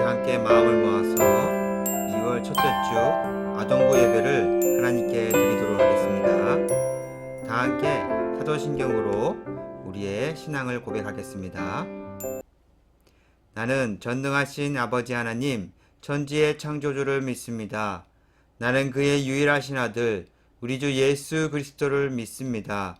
함께 마음을 모아서 2월 첫째 주 아동부 예배를 하나님께 드리도록 하겠습니다. 다 함께 사도신경으로 우리의 신앙을 고백하겠습니다. 나는 전능하신 아버지 하나님, 천지의 창조주를 믿습니다. 나는 그의 유일하신 아들, 우리 주 예수 그리스도를 믿습니다.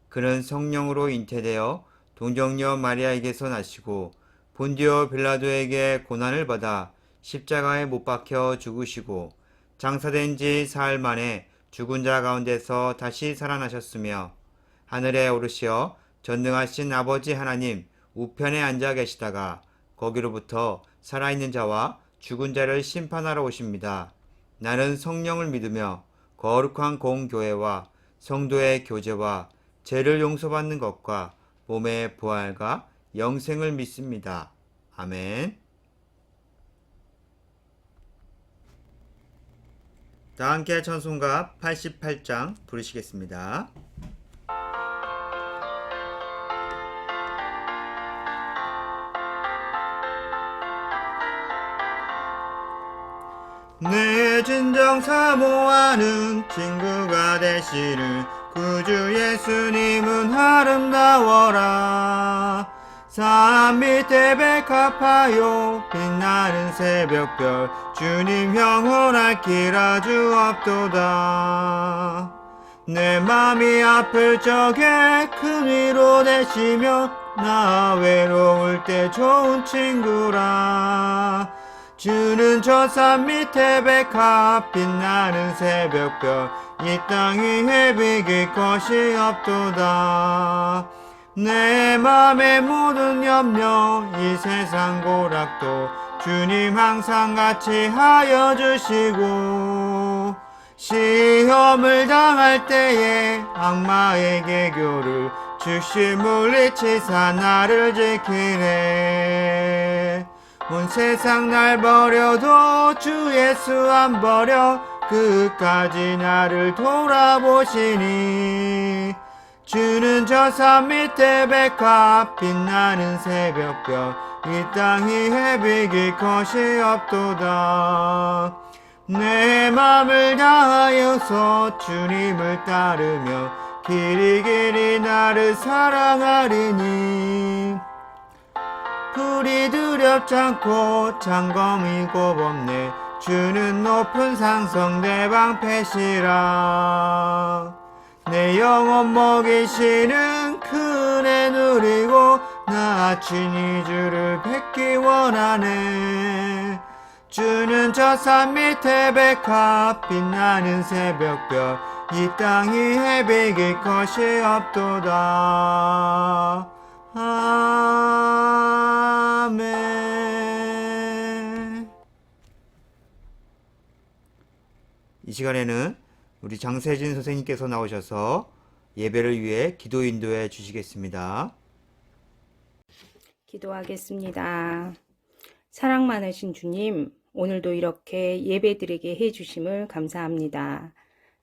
그는 성령으로 잉태되어 동정녀 마리아에게서 나시고 본디오 빌라도에게 고난을 받아 십자가에 못 박혀 죽으시고 장사된 지 사흘 만에 죽은 자 가운데서 다시 살아나셨으며 하늘에 오르시어 전능하신 아버지 하나님 우편에 앉아 계시다가 거기로부터 살아있는 자와 죽은 자를 심판하러 오십니다. 나는 성령을 믿으며 거룩한 공교회와 성도의 교제와 죄를 용서받는 것과 몸의 부활과 영생을 믿습니다. 아멘. 다 함께 찬송가 88장 부르시겠습니다. 내 진정 사모하는 친구가 되시는 구주 예수님은 아름다워라. 산 밑에 백합하여 빛나는 새벽별 주님 영원할 길 아주 없도다. 내 맘이 아플 적에 큰 위로 되시며 나 외로울 때 좋은 친구라. 주는 저 산 밑에 백합 빛나는 새벽별 이 땅이 헤비길 것이 없도다. 내 맘의 모든 염려 이 세상 고락도 주님 항상 같이 하여 주시고 시험을 당할 때에 악마에게 교를 즉시 물리치사 나를 지키네. 온 세상 날 버려도 주 예수 안 버려 끝까지 나를 돌아보시니 주는 저 산 밑에 백합 빛나는 새벽별 이 땅이 헤비길 것이 없도다. 내 맘을 다하여서 주님을 따르며 길이 나를 사랑하리니 불이 두렵지 않고 장검이 곱없네. 주는 높은 상성 내 방패시라. 내 영혼 먹이시는 큰애 누리고 나 친히 주를 뵙기 원하네. 주는 저 산 밑에 백합 빛나는 새벽별 이 땅이 헤비길 것이 없도다. 아멘. 이 시간에는 우리 장세진 선생님께서 나오셔서 예배를 위해 기도 인도해 주시겠습니다. 기도하겠습니다. 사랑 많으신 주님, 오늘도 이렇게 예배드리게 해주심을 감사합니다.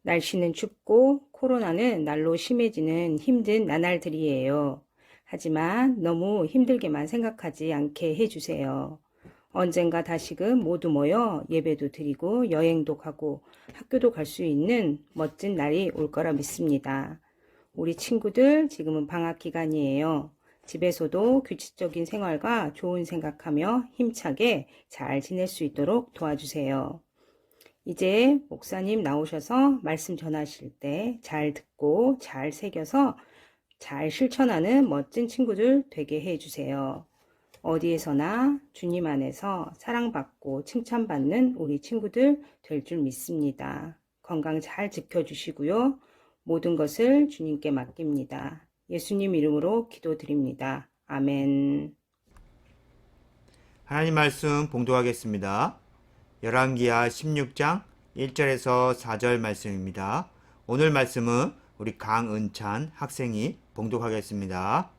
날씨는 춥고 코로나는 날로 심해지는 힘든 나날들이에요. 하지만 너무 힘들게만 생각하지 않게 해주세요. 언젠가 다시금 모두 모여 예배도 드리고 여행도 가고 학교도 갈 수 있는 멋진 날이 올 거라 믿습니다. 우리 친구들 지금은 방학 기간이에요. 집에서도 규칙적인 생활과 좋은 생각하며 힘차게 잘 지낼 수 있도록 도와주세요. 이제 목사님 나오셔서 말씀 전하실 때 잘 듣고 잘 새겨서 잘 실천하는 멋진 친구들 되게 해주세요. 어디에서나 주님 안에서 사랑받고 칭찬받는 우리 친구들 될 줄 믿습니다. 건강 잘 지켜주시고요. 모든 것을 주님께 맡깁니다. 예수님 이름으로 기도드립니다. 아멘. 하나님 말씀 봉독하겠습니다. 열왕기하 16장 1절에서 4절 말씀입니다. 오늘 말씀은 우리 강은찬 학생이 봉독하겠습니다.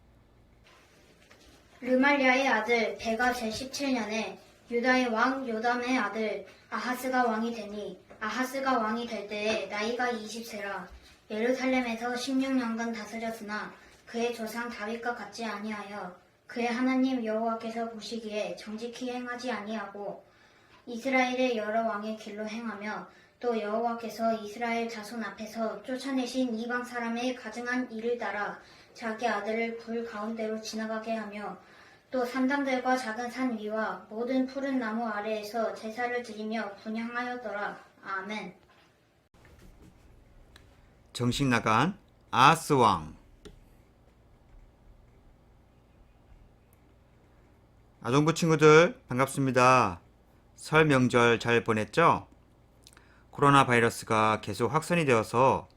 르말리아의 아들 베가 제17년에 유다의 왕 요담의 아들 아하스가 왕이 되니 아하스가 왕이 될 때에 나이가 20세라 예루살렘에서 16년간 다스렸으나 그의 조상 다윗과 같지 아니하여 그의 하나님 여호와께서 보시기에 정직히 행하지 아니하고 이스라엘의 여러 왕의 길로 행하며 또 여호와께서 이스라엘 자손 앞에서 쫓아내신 이방 사람의 가증한 일을 따라 자기 아들을 불 가운데로 지나가게 하며 또 산당들과 작은 산 위와 모든 푸른 나무 아래에서 제사를 드리며 분향하였더라. 아멘. 정식 나간 아하스 왕. 아동부 친구들 반갑습니다. 설 명절 잘 보냈죠? 코로나 바이러스가 계속 확산이 되어서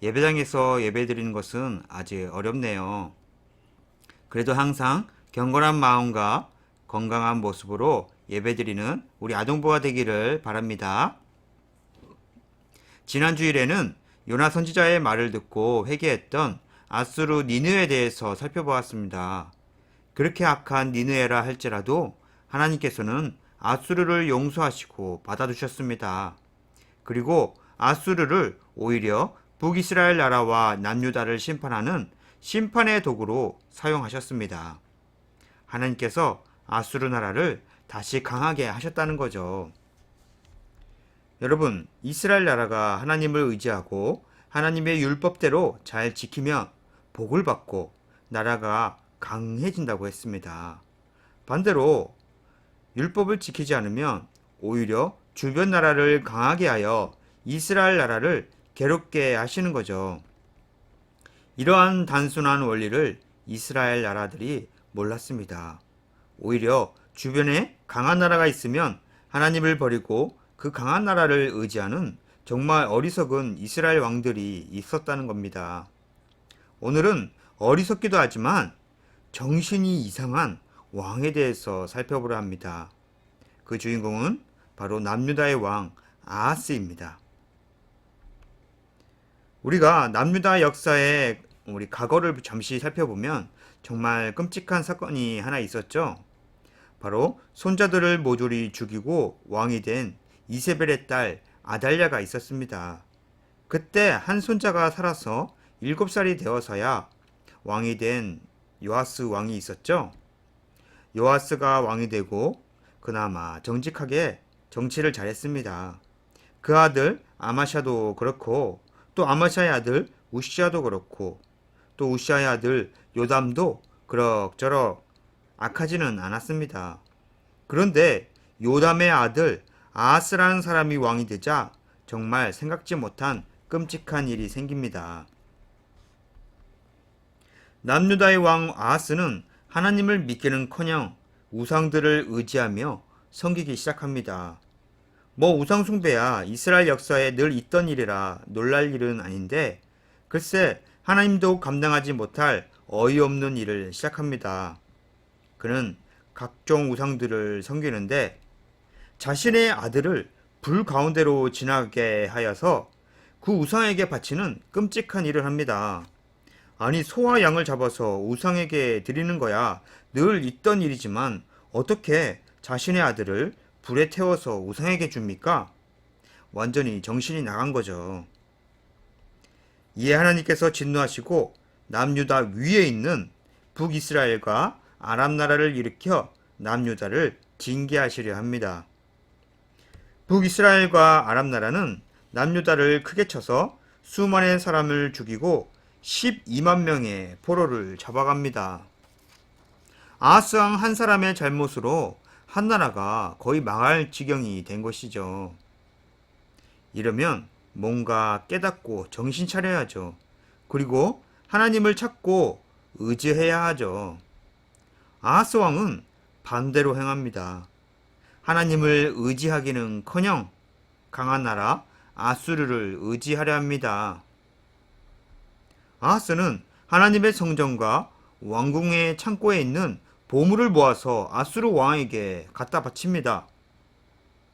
예배당에서 예배드리는 것은 아직 어렵네요. 그래도 항상 경건한 마음과 건강한 모습으로 예배드리는 우리 아동부가 되기를 바랍니다. 지난 주일에는 요나 선지자의 말을 듣고 회개했던 아수르 니느웨에 대해서 살펴보았습니다. 그렇게 악한 니느웨라 할지라도 하나님께서는 아수르를 용서하시고 받아주셨습니다. 그리고 아수르를 오히려 북이스라엘 나라와 남유다를 심판하는 심판의 도구로 사용하셨습니다. 하나님께서 아수르 나라를 다시 강하게 하셨다는 거죠. 여러분, 이스라엘 나라가 하나님을 의지하고 하나님의 율법대로 잘 지키며 복을 받고 나라가 강해진다고 했습니다. 반대로 율법을 지키지 않으면 오히려 주변 나라를 강하게 하여 이스라엘 나라를 괴롭게 하시는 거죠. 이러한 단순한 원리를 이스라엘 나라들이 몰랐습니다. 오히려 주변에 강한 나라가 있으면 하나님을 버리고 그 강한 나라를 의지하는 정말 어리석은 이스라엘 왕들이 있었다는 겁니다. 오늘은 어리석기도 하지만 정신이 이상한 왕에 대해서 살펴보려 합니다. 그 주인공은 바로 남유다의 왕 아하스입니다. 우리가 남유다 역사의 우리 과거를 잠시 살펴보면 정말 끔찍한 사건이 하나 있었죠. 바로 손자들을 모조리 죽이고 왕이 된 이세벨의 딸 아달랴가 있었습니다. 그때 한 손자가 살아서 7살이 되어서야 왕이 된 요아스 왕이 있었죠. 요아스가 왕이 되고 그나마 정직하게 정치를 잘했습니다. 그 아들 아마샤도 그렇고 또 아마샤의 아들 우시아도 그렇고 또 우시아의 아들 요담도 그럭저럭 악하지는 않았습니다. 그런데 요담의 아들 아하스라는 사람이 왕이 되자 정말 생각지 못한 끔찍한 일이 생깁니다. 남유다의 왕 아하스는 하나님을 믿기는커녕 우상들을 의지하며 섬기기 시작합니다. 우상 숭배야 이스라엘 역사에 늘 있던 일이라 놀랄 일은 아닌데 글쎄 하나님도 감당하지 못할 어이없는 일을 시작합니다. 그는 각종 우상들을 섬기는데 자신의 아들을 불 가운데로 지나게 하여서 그 우상에게 바치는 끔찍한 일을 합니다. 아니 소와 양을 잡아서 우상에게 드리는 거야 늘 있던 일이지만 어떻게 자신의 아들을 불에 태워서 우상에게 줍니까? 완전히 정신이 나간 거죠. 이에 하나님께서 진노하시고 남유다 위에 있는 북이스라엘과 아람 나라를 일으켜 남유다를 징계하시려 합니다. 북이스라엘과 아람 나라는 남유다를 크게 쳐서 수많은 사람을 죽이고 12만 명의 포로를 잡아갑니다. 아하스 왕 한 사람의 잘못으로 한 나라가 거의 망할 지경이 된 것이죠. 이러면 뭔가 깨닫고 정신 차려야죠. 그리고 하나님을 찾고 의지해야 하죠. 아하스 왕은 반대로 행합니다. 하나님을 의지하기는커녕 강한 나라 아수르를 의지하려 합니다. 아하스는 하나님의 성전과 왕궁의 창고에 있는 보물을 모아서 아수르 왕에게 갖다 바칩니다.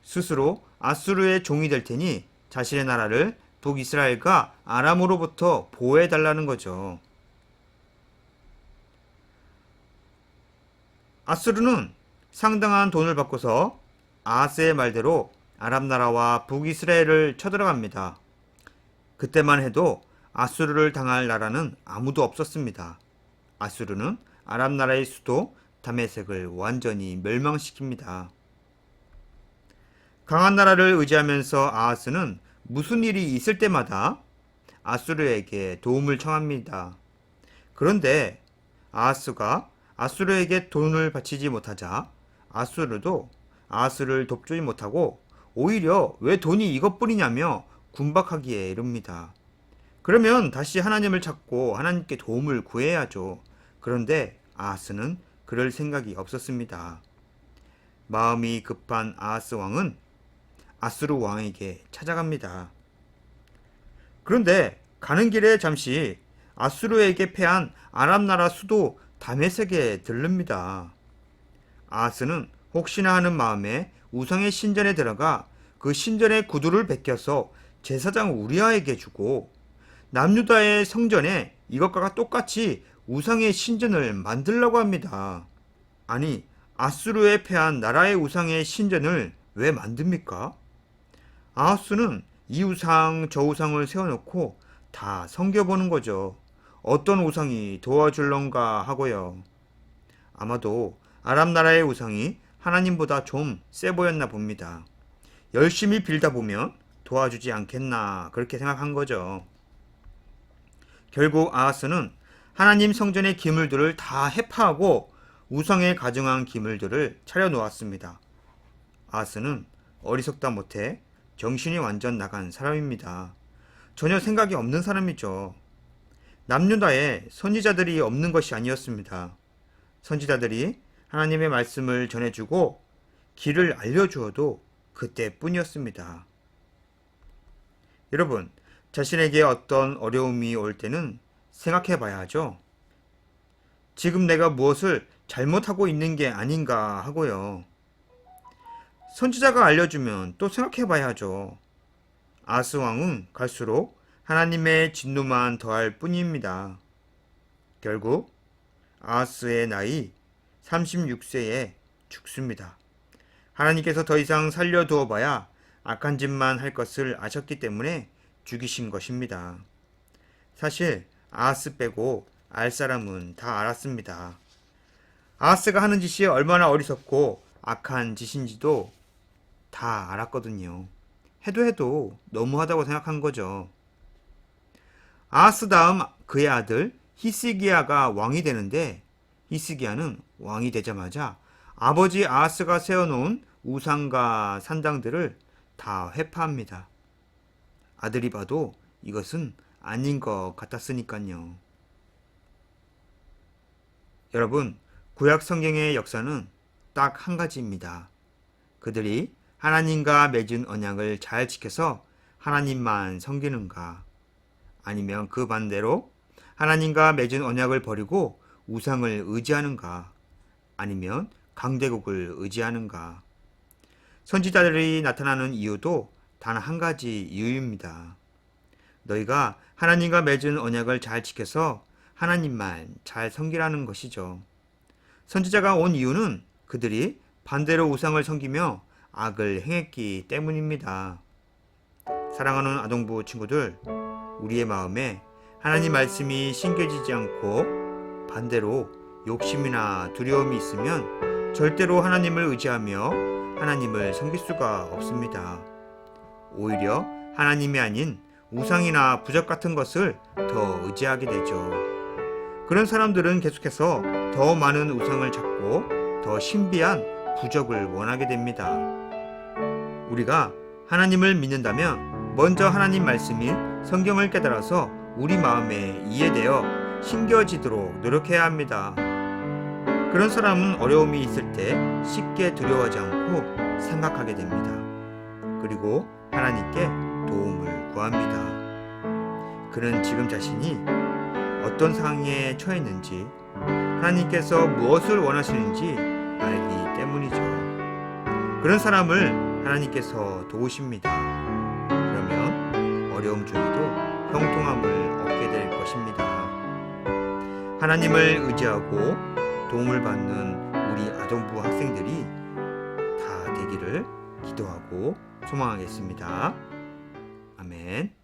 스스로 아수르의 종이 될 테니 자신의 나라를 북이스라엘과 아람으로부터 보호해달라는 거죠. 아수르는 상당한 돈을 받고서 아하스의 말대로 아랍 나라와 북이스라엘을 쳐들어갑니다. 그때만 해도 아수르를 당할 나라는 아무도 없었습니다. 아수르는 아랍 나라의 수도 다메섹을 완전히 멸망시킵니다. 강한 나라를 의지하면서 아하스는 무슨 일이 있을 때마다 아수르에게 도움을 청합니다. 그런데 아하스가 아수르에게 돈을 바치지 못하자 아수르도 아하스를 돕지 못하고 오히려 왜 돈이 이것뿐이냐며 군박하기에 이릅니다. 그러면 다시 하나님을 찾고 하나님께 도움을 구해야죠. 그런데 아하스는 그럴 생각이 없었습니다. 마음이 급한 아하스 왕은 아수르 왕에게 찾아갑니다. 그런데 가는 길에 잠시 아수르에게 패한 아랍 나라 수도 다메섹에 들릅니다. 아하스는 혹시나 하는 마음에 우상의 신전에 들어가 그 신전의 구두를 베껴서 제사장 우리아에게 주고 남유다의 성전에 이것과 똑같이 우상의 신전을 만들려고 합니다. 아니, 아수르에 패한 나라의 우상의 신전을 왜 만듭니까? 아하스는 이 우상 저 우상을 세워놓고 다 섬겨보는 거죠. 어떤 우상이 도와줄런가 하고요. 아마도 아랍 나라의 우상이 하나님보다 좀 세 보였나 봅니다. 열심히 빌다 보면 도와주지 않겠나 그렇게 생각한 거죠. 결국 아하스는 하나님 성전의 기물들을 다 해파하고 우상에 가증한 기물들을 차려놓았습니다. 아하스는 어리석다 못해 정신이 완전 나간 사람입니다. 전혀 생각이 없는 사람이죠. 남유다에 선지자들이 없는 것이 아니었습니다. 선지자들이 하나님의 말씀을 전해주고 길을 알려주어도 그때뿐이었습니다. 여러분, 자신에게 어떤 어려움이 올 때는 생각해 봐야 하죠. 지금 내가 무엇을 잘못하고 있는 게 아닌가 하고요. 선지자가 알려주면 또 생각해 봐야 하죠. 아하스 왕은 갈수록 하나님의 진노만 더할 뿐입니다. 결국 아하스의 나이 36세에 죽습니다. 하나님께서 더 이상 살려두어 봐야 악한 짓만 할 것을 아셨기 때문에 죽이신 것입니다. 사실 아하스 빼고 알 사람은 다 알았습니다. 아하스가 하는 짓이 얼마나 어리석고 악한 짓인지도 다 알았거든요. 해도 너무하다고 생각한 거죠. 아하스 다음 그의 아들 히스기야가 왕이 되는데 히스기야는 왕이 되자마자 아버지 아하스가 세워놓은 우상과 산당들을 다 회파합니다. 아들이 봐도 이것은 아닌 것 같았으니까요. 여러분, 구약 성경의 역사는 딱 한 가지입니다. 그들이 하나님과 맺은 언약을 잘 지켜서 하나님만 섬기는가, 아니면 그 반대로 하나님과 맺은 언약을 버리고 우상을 의지하는가, 아니면 강대국을 의지하는가. 선지자들이 나타나는 이유도 단 한 가지 이유입니다. 너희가 하나님과 맺은 언약을 잘 지켜서 하나님만 잘 섬기라는 것이죠. 선지자가 온 이유는 그들이 반대로 우상을 섬기며 악을 행했기 때문입니다. 사랑하는 아동부 친구들, 우리의 마음에 하나님 말씀이 심겨지지 않고 반대로 욕심이나 두려움이 있으면 절대로 하나님을 의지하며 하나님을 섬길 수가 없습니다. 오히려 하나님이 아닌 우상이나 부적 같은 것을 더 의지하게 되죠. 그런 사람들은 계속해서 더 많은 우상을 찾고 더 신비한 부적을 원하게 됩니다. 우리가 하나님을 믿는다면 먼저 하나님 말씀인 성경을 깨달아서 우리 마음에 이해되어 심겨지도록 노력해야 합니다. 그런 사람은 어려움이 있을 때 쉽게 두려워하지 않고 생각하게 됩니다. 그리고 하나님께 도움을 구합니다. 그는 지금 자신이 어떤 상황에 처했는지, 하나님께서 무엇을 원하시는지 알기 때문이죠. 그런 사람을 하나님께서 도우십니다. 그러면 어려움 중에도 형통함을 얻게 될 것입니다. 하나님을 의지하고 도움을 받는 우리 아동부 학생들이 다 되기를 기도합니다. 기도하고 소망하겠습니다. 아멘.